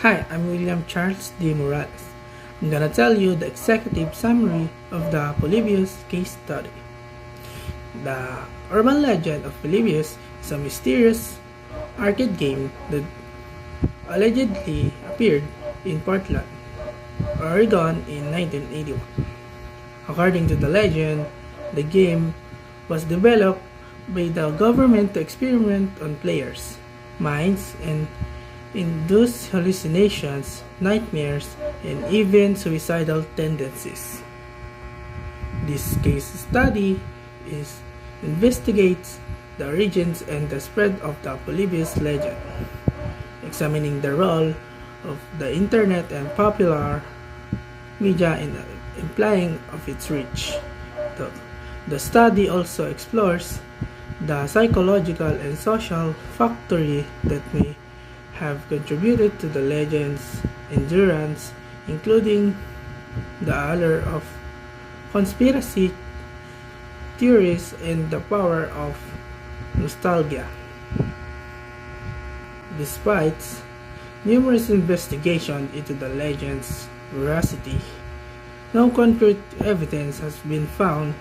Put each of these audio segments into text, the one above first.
Hi, I'm William Charles D. Morales. I'm gonna tell you the executive summary of the Polybius case study. The urban legend of Polybius is a mysterious arcade game that allegedly appeared in Portland, Oregon in 1981. According to the legend, the game was developed by the government to experiment on players' minds and induce hallucinations, nightmares, and even suicidal tendencies. This case study investigates the origins and the spread of the Polybius legend, examining the role of the internet and popular media in implying of its reach. The, the study also explores the psychological and social factors that may have contributed to the legend's endurance, including the allure of conspiracy theories and the power of nostalgia. Despite numerous investigations into the legend's veracity, no concrete evidence has been found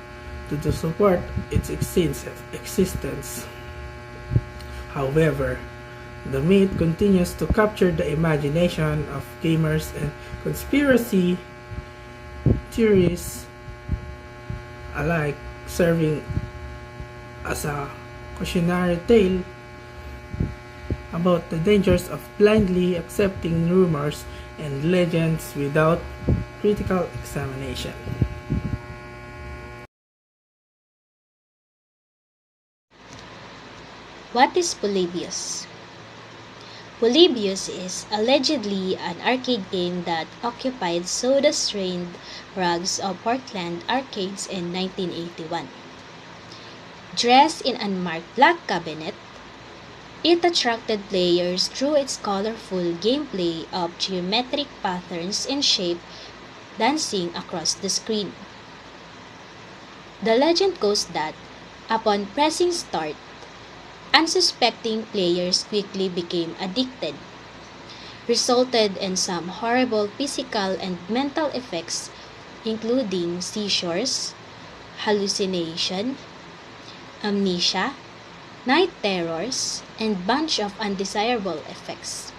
to support its existence. However, the myth continues to capture the imagination of gamers and conspiracy theorists alike, serving as a cautionary tale about the dangers of blindly accepting rumors and legends without critical examination. What is Polybius? Polybius is allegedly an arcade game that occupied soda-strained rugs of Portland arcades in 1981. Dressed in unmarked black cabinet, it attracted players through its colorful gameplay of geometric patterns and shape dancing across the screen. The legend goes that, upon pressing start, unsuspecting players quickly became addicted, resulted in some horrible physical and mental effects, including seizures, hallucination, amnesia, night terrors, and bunch of undesirable effects.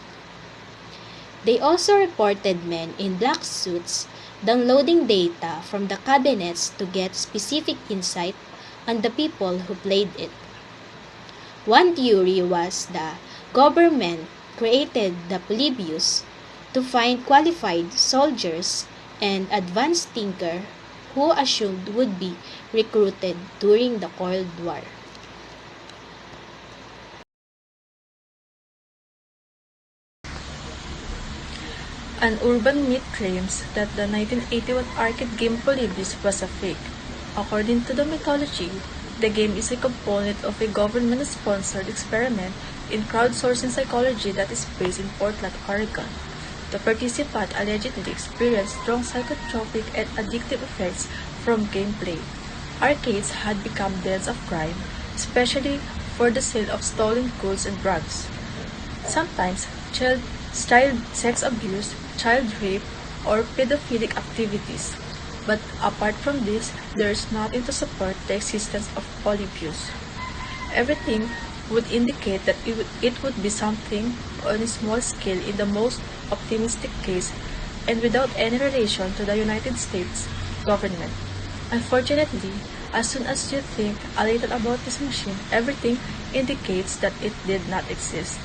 They also reported men in black suits downloading data from the cabinets to get specific insight on the people who played it. One theory was the government created the Polybius to find qualified soldiers and advanced thinkers who assumed would be recruited during the Cold War. An urban myth claims that the 1981 arcade game Polybius was a fake. According to the mythology, the game is a component of a government-sponsored experiment in crowdsourcing psychology that is based in Portland, Oregon. The participant allegedly experienced strong psychotropic and addictive effects from gameplay. Arcades had become dens of crime, especially for the sale of stolen goods and drugs. Sometimes, child sex abuse, child rape, or pedophilic activities. But apart from this, there is nothing to support the existence of Polybius. Everything would indicate that it would be something on a small scale in the most optimistic case and without any relation to the United States government. Unfortunately, as soon as you think a little about this machine, everything indicates that it did not exist.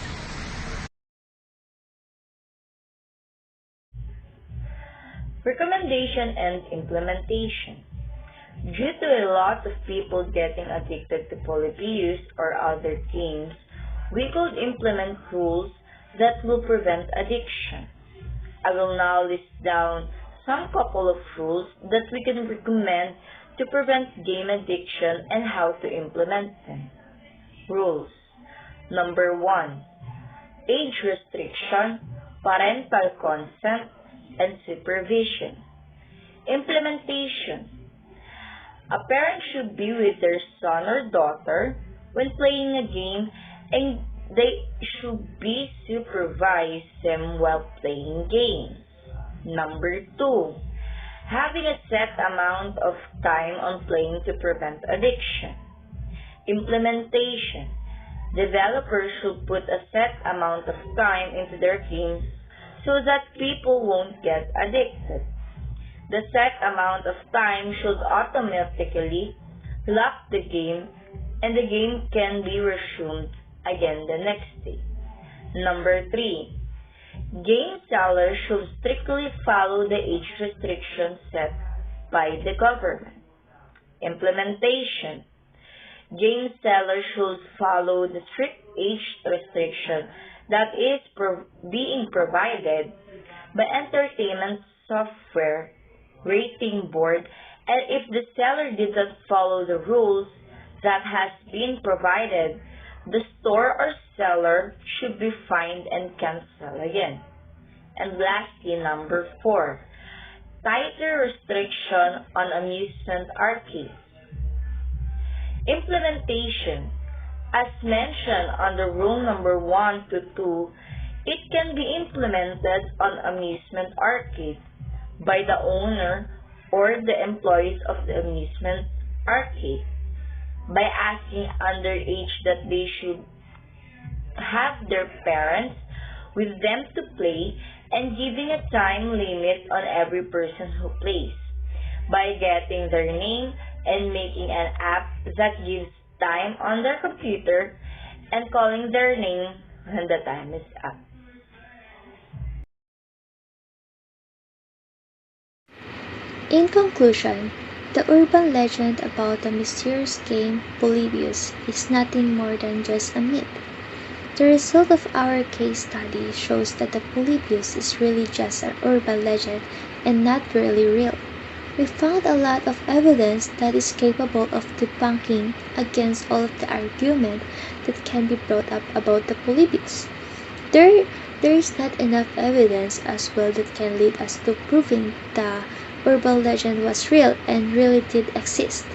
Recommendation and implementation. Due to a lot of people getting addicted to Polybius or other games, we could implement rules that will prevent addiction. I will now list down some couple of rules that we can recommend to prevent game addiction and how to implement them. Rules. Number 1. Age restriction, parental consent, and supervision. Implementation. A parent should be with their son or daughter when playing a game and they should be supervised them while playing games. Number 2, having a set amount of time on playing to prevent addiction. Implementation. Developers should put a set amount of time into their games so that people won't get addicted. The set amount of time should automatically lock the game and the game can be resumed again the next day. Number 3. Game sellers should strictly follow the age restrictions set by the government. Implementation. Game sellers should follow the strict age restriction that is being provided by Entertainment Software Rating Board, and if the seller did not follow the rules that has been provided, the store or seller should be fined and can't sell again. And lastly, number 4, tighter restriction on amusement arcades. Implementation. As mentioned under rule number 1 to 2, it can be implemented on amusement arcades by the owner or the employees of the amusement arcade by asking underage that they should have their parents with them to play and giving a time limit on every person who plays, by getting their name and making an app that gives time on their computer and calling their name when the time is up. In conclusion, the urban legend about the mysterious game Polybius is nothing more than just a myth. The result of our case study shows that the Polybius is really just an urban legend and not really real. We found a lot of evidence that is capable of debunking against all of the argument that can be brought up about the Polybius. There is not enough evidence as well that can lead us to proving the urban legend was real and really did exist.